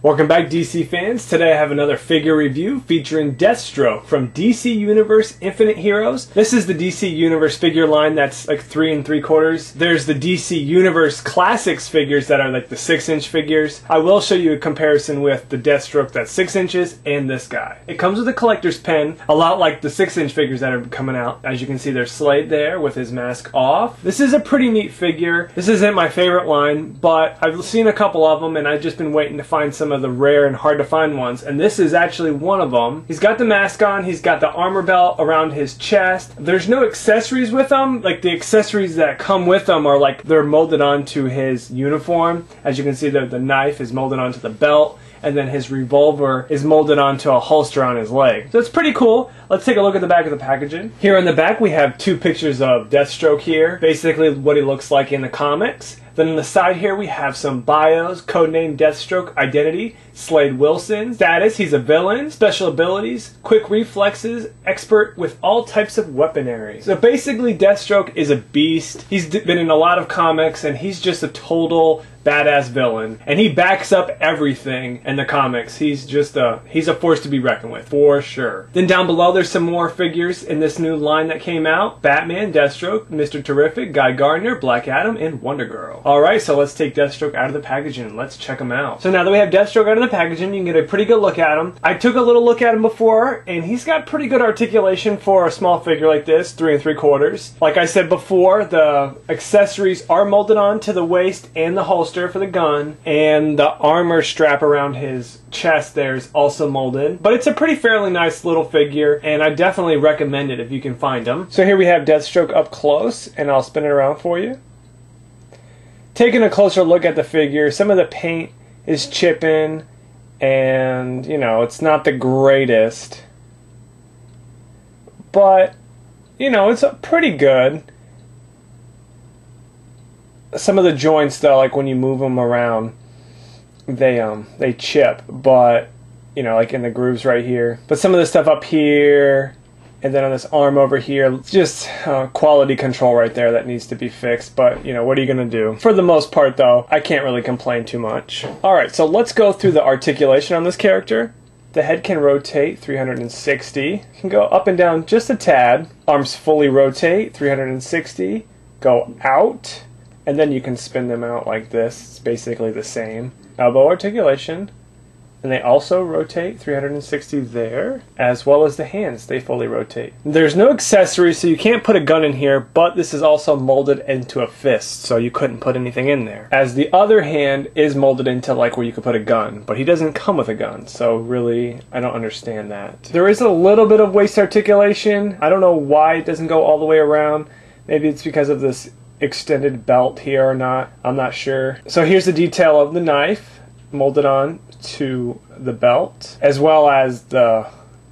Welcome back, DC fans. Today I have another figure review featuring Deathstroke from DC Universe Infinite Heroes. This is the DC Universe figure line that's like 3 3/4. There's the DC Universe Classics figures that are like the 6-inch figures. I will show you a comparison with the Deathstroke that's 6 inches and this guy. It comes with a collector's pen, a lot like the 6-inch figures that are coming out. As you can see, there's Slade there with his mask off. This is a pretty neat figure. This isn't my favorite line, but I've seen a couple of them and I've just been waiting to find some of the rare and hard to find ones, and this is actually one of them. He's got the mask on, he's got the armor belt around his chest. There's no accessories with him. Like, the accessories that come with them are like they're molded onto his uniform. As you can see, the knife is molded onto the belt, and then his revolver is molded onto a holster on his leg. So it's pretty cool. Let's take a look at the back of the packaging. Here on the back we have 2 pictures of Deathstroke here, basically what he looks like in the comics. Then on the side here we have some bios, codename Deathstroke, identity, Slade Wilson, status, he's a villain, special abilities, quick reflexes, expert with all types of weaponry. So basically Deathstroke is a beast. He's been in a lot of comics and he's just a total badass villain, and he backs up everything in the comics. He's a force to be reckoned with, for sure. Then down below there's some more figures in this new line that came out. Batman, Deathstroke, Mr. Terrific, Guy Gardner, Black Adam, and Wonder Girl. Alright, so let's take Deathstroke out of the packaging and let's check him out. So now that we have Deathstroke out of the packaging, you can get a pretty good look at him. I took a little look at him before, and he's got pretty good articulation for a small figure like this, 3 3/4. Like I said before, the accessories are molded onto the waist and the holster for the gun, and the armor strap around his chest there is also molded. But it's a pretty fairly nice little figure, and I definitely recommend it if you can find him. So here we have Deathstroke up close, and I'll spin it around for you. Taking a closer look at the figure, some of the paint is chipping, and you know, it's not the greatest, but you know, it's pretty good. Some of the joints though, like when you move them around, they chip, but you know, like in the grooves right here. But some of the stuff up here and then on this arm over here, it's just quality control right there that needs to be fixed. But you know, what are you gonna do? For the most part though, I can't really complain too much. Alright, so let's go through the articulation on this character. The head can rotate 360, can go up and down just a tad. Arms fully rotate 360, go out, and then you can spin them out like this. It's basically the same. Elbow articulation, and they also rotate 360 there, as well as the hands, they fully rotate. There's no accessories, so you can't put a gun in here, but this is also molded into a fist, so you couldn't put anything in there. As the other hand is molded into like where you could put a gun, but he doesn't come with a gun, so really, I don't understand that. There is a little bit of waist articulation. I don't know why it doesn't go all the way around. Maybe it's because of this extended belt here or not, I'm not sure. So here's the detail of the knife molded on to the belt, as well as the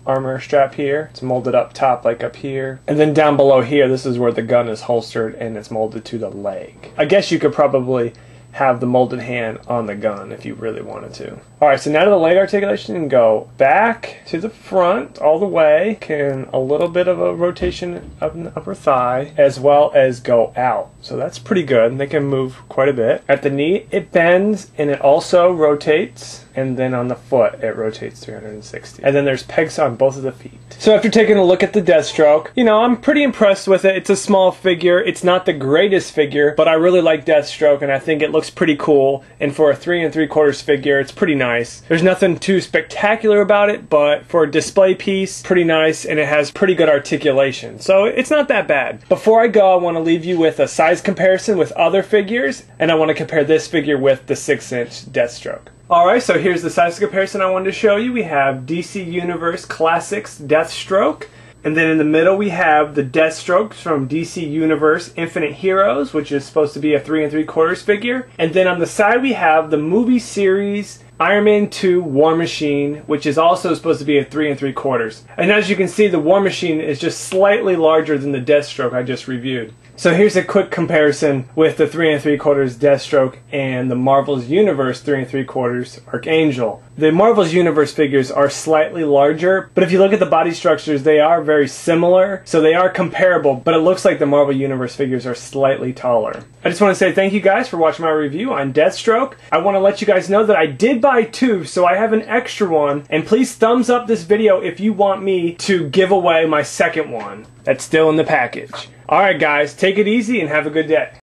armor strap here. It's molded up top, like up here, and then down below here, this is where the gun is holstered, and it's molded to the leg. I guess you could probably have the molded hand on the gun if you really wanted to. Alright, so now to the leg articulation, and go back to the front all the way. Can a little bit of a rotation up in the upper thigh, as well as go out. So that's pretty good. They can move quite a bit. At the knee, it bends and it also rotates, and then on the foot, it rotates 360. And then there's pegs on both of the feet. So after taking a look at the Deathstroke, you know, I'm pretty impressed with it. It's a small figure. It's not the greatest figure, but I really like Deathstroke, and I think it looks pretty cool. And for a 3 3/4 figure, it's pretty nice. There's nothing too spectacular about it, but for a display piece, pretty nice, and it has pretty good articulation. So it's not that bad. Before I go, I want to leave you with a size comparison with other figures, and I want to compare this figure with the 6-inch Deathstroke. Alright, so here's the size comparison I wanted to show you. We have DC Universe Classics Deathstroke, and then in the middle we have the Deathstroke from DC Universe Infinite Heroes, which is supposed to be a 3 3/4 figure. And then on the side we have the movie series Iron Man 2 War Machine, which is also supposed to be a 3 3/4. And as you can see, the War Machine is just slightly larger than the Deathstroke I just reviewed. So here's a quick comparison with the 3 3/4 Deathstroke and the Marvel's Universe 3 3/4 Archangel. The Marvel's Universe figures are slightly larger, but if you look at the body structures, they are very similar, so they are comparable, but it looks like the Marvel Universe figures are slightly taller. I just want to say thank you guys for watching my review on Deathstroke. I want to let you guys know that I did buy 2, so I have an extra one, and please thumbs up this video if you want me to give away my second one. That's still in the package. Alright guys, take it easy and have a good day.